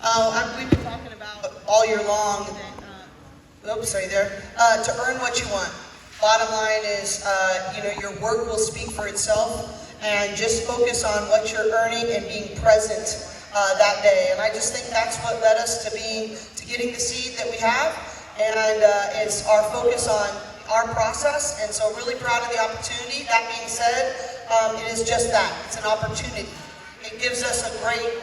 We've been talking about all year long that, oops, sorry there, to earn what you want. Bottom line is, your work will speak for itself, and just focus on what you're earning and being present that day. And I just think that's what led us to getting the seed that we have, and it's our focus on our process, and so really proud of the opportunity. That being said, it is just that. It's an opportunity. It gives us a great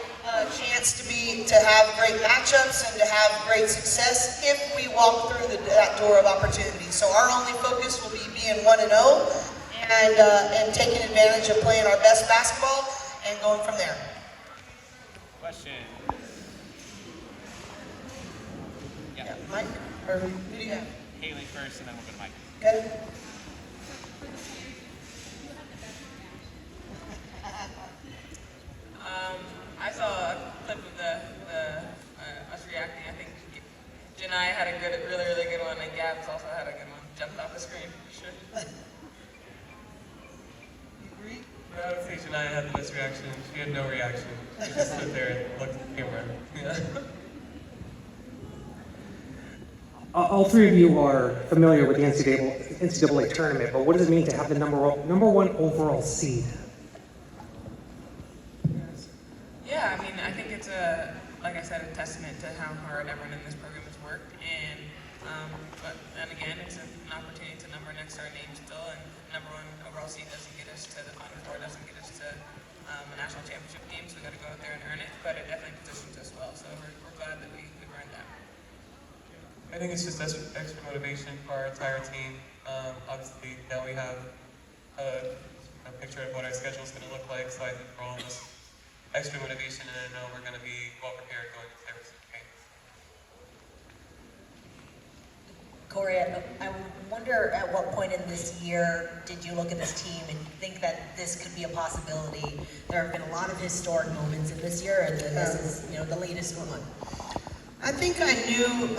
chance to have great matchups and to have great success if we walk through that door of opportunity. So our only focus will be being 1-0 and taking advantage of playing our best basketball and going from there. Question. Yeah, Mike, or who do you have? Haley first, and then we'll go to Mike. Okay. I saw a clip of us reacting. I think Janai had a really good one, and Gabs also had a good one. Jumped off the screen, for sure. You agree? I would say Janai had the best reaction. She had no reaction. She just stood there and looked at the camera. Yeah. All three of you are familiar with the NCAA tournament, but what does it mean to have the number one overall seed? Yeah, I mean, I think it's like I said, a testament to how hard everyone in this program has worked, and but then again, it's an opportunity to number next to our name still, and number one overall seed doesn't get us to the Final Four, doesn't get us to a national championship game, so we got to go out there and earn it, but it definitely positions us well, so we're glad that we earned that. I think it's just extra motivation for our entire team. Obviously, now we have a picture of what our schedule is going to look like, so I think for all of us, extra motivation, and I know we're going to be well prepared going into every single game. Cori, I wonder at what point in this year did you look at this team and think that this could be a possibility? There have been a lot of historic moments in this year, and this is, the latest one. I think I knew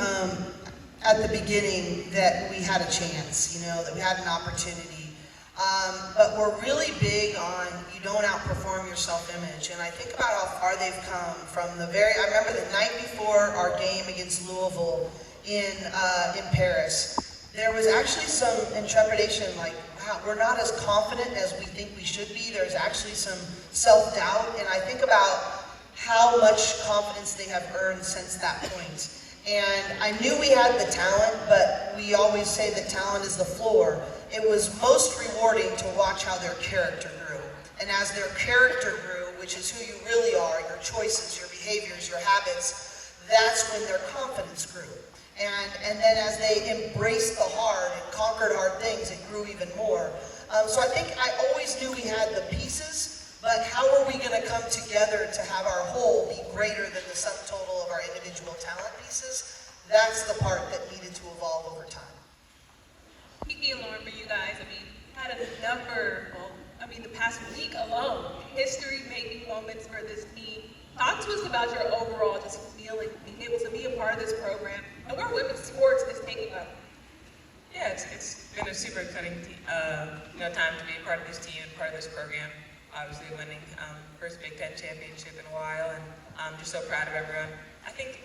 at the beginning that we had a chance, that we had an opportunity. But we're really big on you don't outperform your self-image. And I think about how far they've come from I remember the night before our game against Louisville in Paris, there was actually some intrepidation, like, wow, we're not as confident as we think we should be. There's actually some self-doubt. And I think about how much confidence they have earned since that point. And I knew we had the talent, but we always say that talent is the floor. It was most rewarding to watch how their character grew. And as their character grew, which is who you really are, your choices, your behaviors, your habits, that's when their confidence grew. And then as they embraced the hard and conquered hard things, it grew even more. So I think I always knew we had the pieces, but how are we going to come together to have our whole be greater than the sum total of our individual talent pieces? That's the part that needed to evolve over time. Kiki and Lauren, for you guys, had a number, the past week alone, history-making moments for this team. Talk to us about your overall just feeling, being able to be a part of this program, and where women's sports is taking up. Yeah, it's been a super exciting time to be a part of this team and part of this program. Obviously winning first Big Ten championship in a while, and I'm just so proud of everyone. I think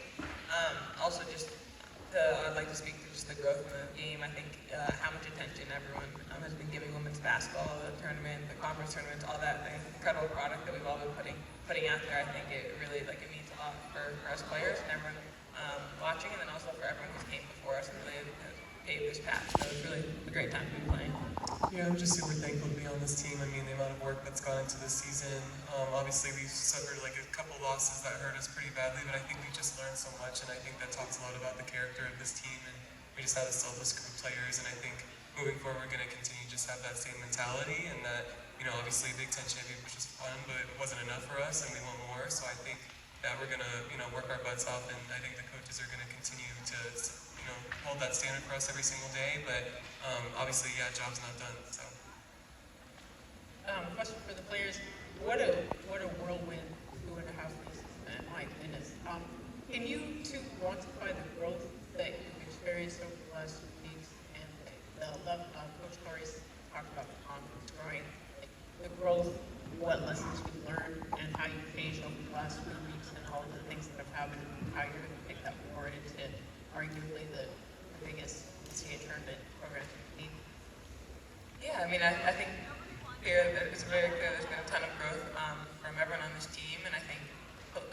also I'd like to speak to just the growth in the game. I think how much attention everyone has been giving women's basketball, the tournament, the conference tournaments, all that, the incredible product that we've all been putting out there. I think it really it means a lot for us players and everyone watching, and then also for everyone who came before us and really paved this path. So it's really a great time to be playing. Yeah, I'm just super thankful to be on this team. The amount of work that's gone into this season. Obviously, we've suffered a couple losses that hurt us pretty badly, but I think we just learned so much, and I think that talks a lot about the character of this team, and we just have a selfless group of players, and I think moving forward, we're going to continue to just have that same mentality, and that, obviously Big Ten champion was just fun, but it wasn't enough for us, and we want more, so I think that we're going to, work our butts off, and I think the coaches are going to continue to, hold that standard for us every single day, but obviously, job's not done, so. Question for the players: What a whirlwind 2.5 weeks, man! My goodness. Can you two quantify the growth that you've experienced over the last 2 weeks, and Coach Cori talked about the confidence growing, the growth what lessons you've learned and how you faced over the last few weeks and all of the things that have happened, and how you're going to pick that forward into arguably the biggest NCAA tournament program you've seen. Yeah, I mean, I think here it's very clear there's been a ton of growth from everyone on this team, and I think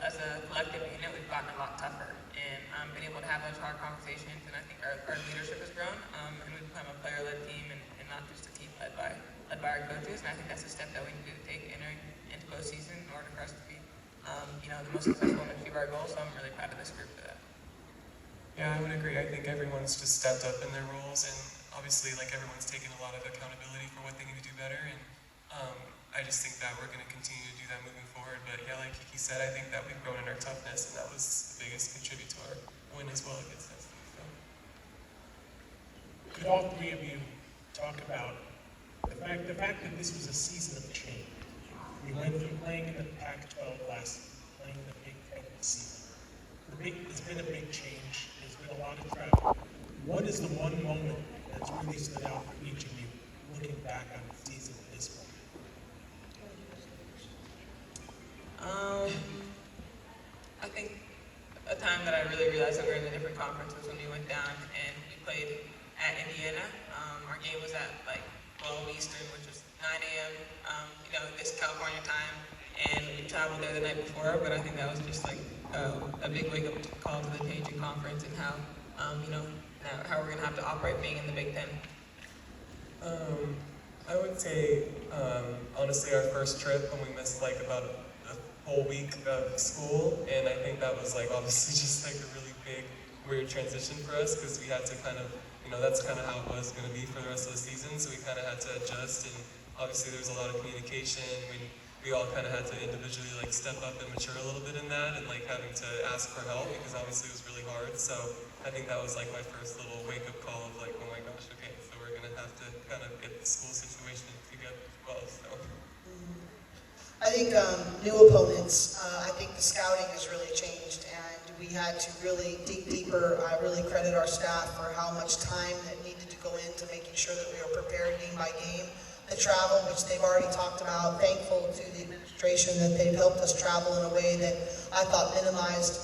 as a collective unit, we've gotten a lot tougher and been able to have those hard conversations, and I think our leadership has grown, and we've become a player-led team and not just a team led by our coaches, and I think that's a step that we need to take entering into postseason in order for us to be, the most successful and achieve our goals, so I'm really proud of this group for that. Yeah, I would agree. I think everyone's just stepped up in their roles, and obviously, like, everyone's taken a lot of accountability for what they need to do better, and I just think that we're going to continue to do that moving forward. But yeah, like Kiki said, I think that we've grown in our toughness, and that was the biggest contributor to our win as well against us. So. Could all three of you talk about the fact that this was a season of change? We went from playing in the Pac-12 last season, playing in the Big Ten this season. It's been a big change. There's been a lot of travel. What is the one moment that's really stood out for each of you, looking back on the season at this point? I think a time that I really realized that we were in a different conference was when we went down and we played at Indiana. Our game was at like 12 Eastern, which was 9 a.m. This California time, and we traveled there the night before. But I think that was just like a big wake-up call to the changing conference and how how we're gonna have to operate being in the Big Ten. I would say, honestly, our first trip when we missed like about a whole week of school, and I think that was like obviously just like a really big, weird transition for us because we had to kind of, that's kind of how it was going to be for the rest of the season, so we kind of had to adjust, and obviously there was a lot of communication. We all kind of had to individually like step up and mature a little bit in that, and like having to ask for help because obviously it was really hard. So I think that was like my first little wake-up call of like, oh my gosh, okay, so we're gonna have to kind of get the school situation together as well. So. I think new opponents, I think the scouting has really changed, and we had to really dig deeper. I really credit our staff for how much time that needed to go into making sure that we were prepared game by game. The travel, which they've already talked about, thankful to the administration that they've helped us travel in a way that I thought minimized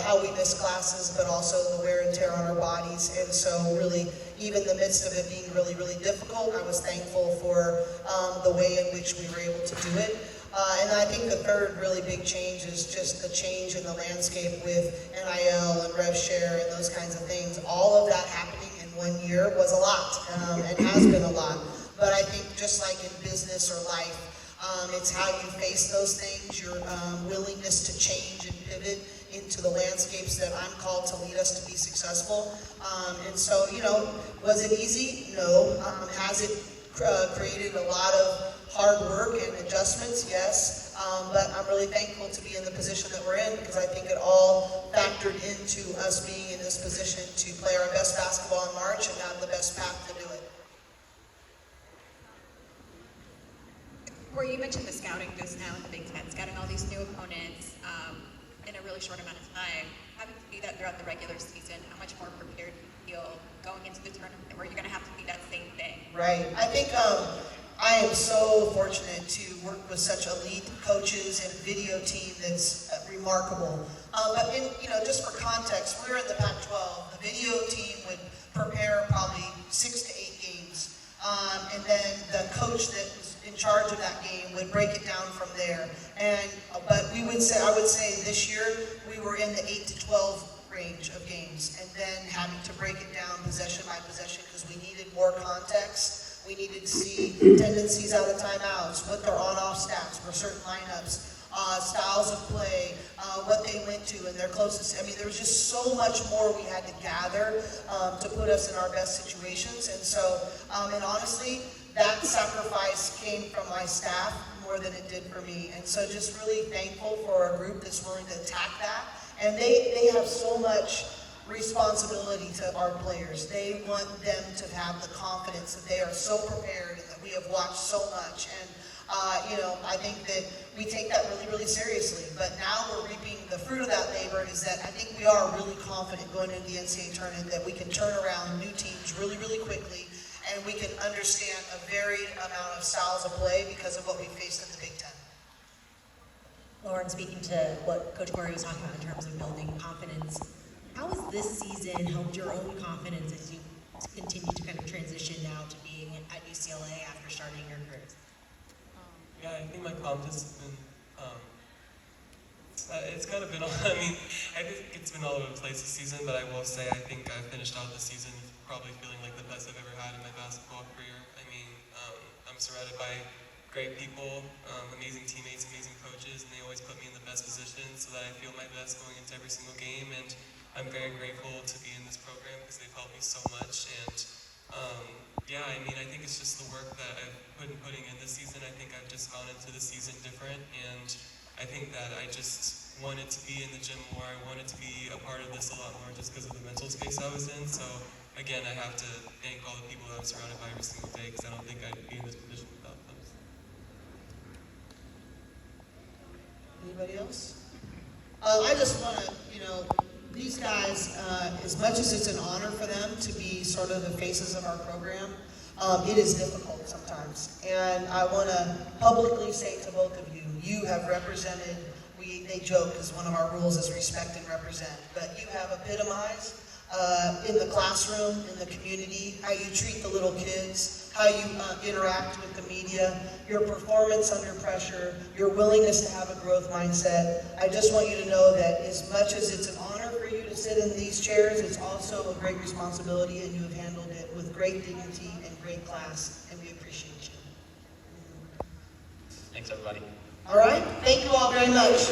how we missed classes, but also the wear and tear on our bodies. And so really, even in the midst of it being really, really difficult, I was thankful for the way in which we were able to do it. And I think the third really big change is just the change in the landscape with NIL and rev share and those kinds of things. All of that happening in 1 year was a lot, and has been a lot. But I think just like in business or life, it's how you face those things, your willingness to change and pivot into the landscapes that I'm called to lead us to be successful. And so, was it easy? No. Has it created a lot of hard work and adjustments? Yes. But I'm really thankful to be in the position that we're in because I think it all factored into us being in this position to play our best basketball in March and have the best path to do it. Cori, you mentioned the scouting just now in the Big Ten, scouting all these new opponents in a really short amount of time. Having to do that throughout the regular season, how much more prepared do you feel going into the tournament where you're going to have to do that same thing? Right. I think I am so fortunate to work with such elite coaches and a video team that's remarkable. But just for context, we were in the Pac-12. The video team would prepare probably 6 to 8 games. And then the coach that was in charge of that game would break it down from there. But I would say this year we were in the 8 to 12 range of games, and then having to break it down possession by possession because we needed more context. We needed to see tendencies out of timeouts, what their on-off stats for certain lineups, styles of play, what they went to and their closest. I mean, there was just so much more we had to gather to put us in our best situations. And so, and honestly, that sacrifice came from my staff more than it did for me. And so just really thankful for a group that's willing to attack that. And they have so much responsibility to our players. They want them to have the confidence that they are so prepared and that we have watched so much. And I think that we take that really, really seriously. But now we're reaping the fruit of that labor is that I think we are really confident going into the NCAA tournament that we can turn around new teams really, really quickly, and we can understand a varied amount of styles of play because of what we faced in the Big Ten. Lauren, speaking to what Coach Cori was talking about in terms of building confidence, how has this season helped your own confidence as you continue to kind of transition now to being at UCLA after starting your career? Yeah, I think my confidence has been, it's kind of been, I mean, I think it's been all over the place this season, but I will say I think I finished out the season probably feeling like the best I've ever had in my basketball career. I mean, I'm surrounded by great people, amazing teammates, amazing coaches, and they always put me in the best position so that I feel my best going into every single game, and I'm very grateful to be in this program because they've helped me so much, and yeah, I mean, I think it's just the work that I've been putting in this season. I think I've just gone into the season different, and I think that I just wanted to be in the gym more. I wanted to be a part of this a lot more just because of the mental space I was in. So again, I have to thank all the people that I'm surrounded by every single day because I don't think I'd be in this position without them. Anybody else? I just want to, these guys, as much as it's an honor for them to be sort of the faces of our program, it is difficult sometimes. And I want to publicly say to both of you, you have represented, they joke because one of our rules is respect and represent, but you have epitomized in the classroom, in the community, how you treat the little kids, how you interact with the media, your performance under pressure, your willingness to have a growth mindset. I just want you to know that as much as it's an honor for you to sit in these chairs, it's also a great responsibility, and you have handled it with great dignity and great class, and we appreciate you. Thanks, everybody. All right? Thank you all very much.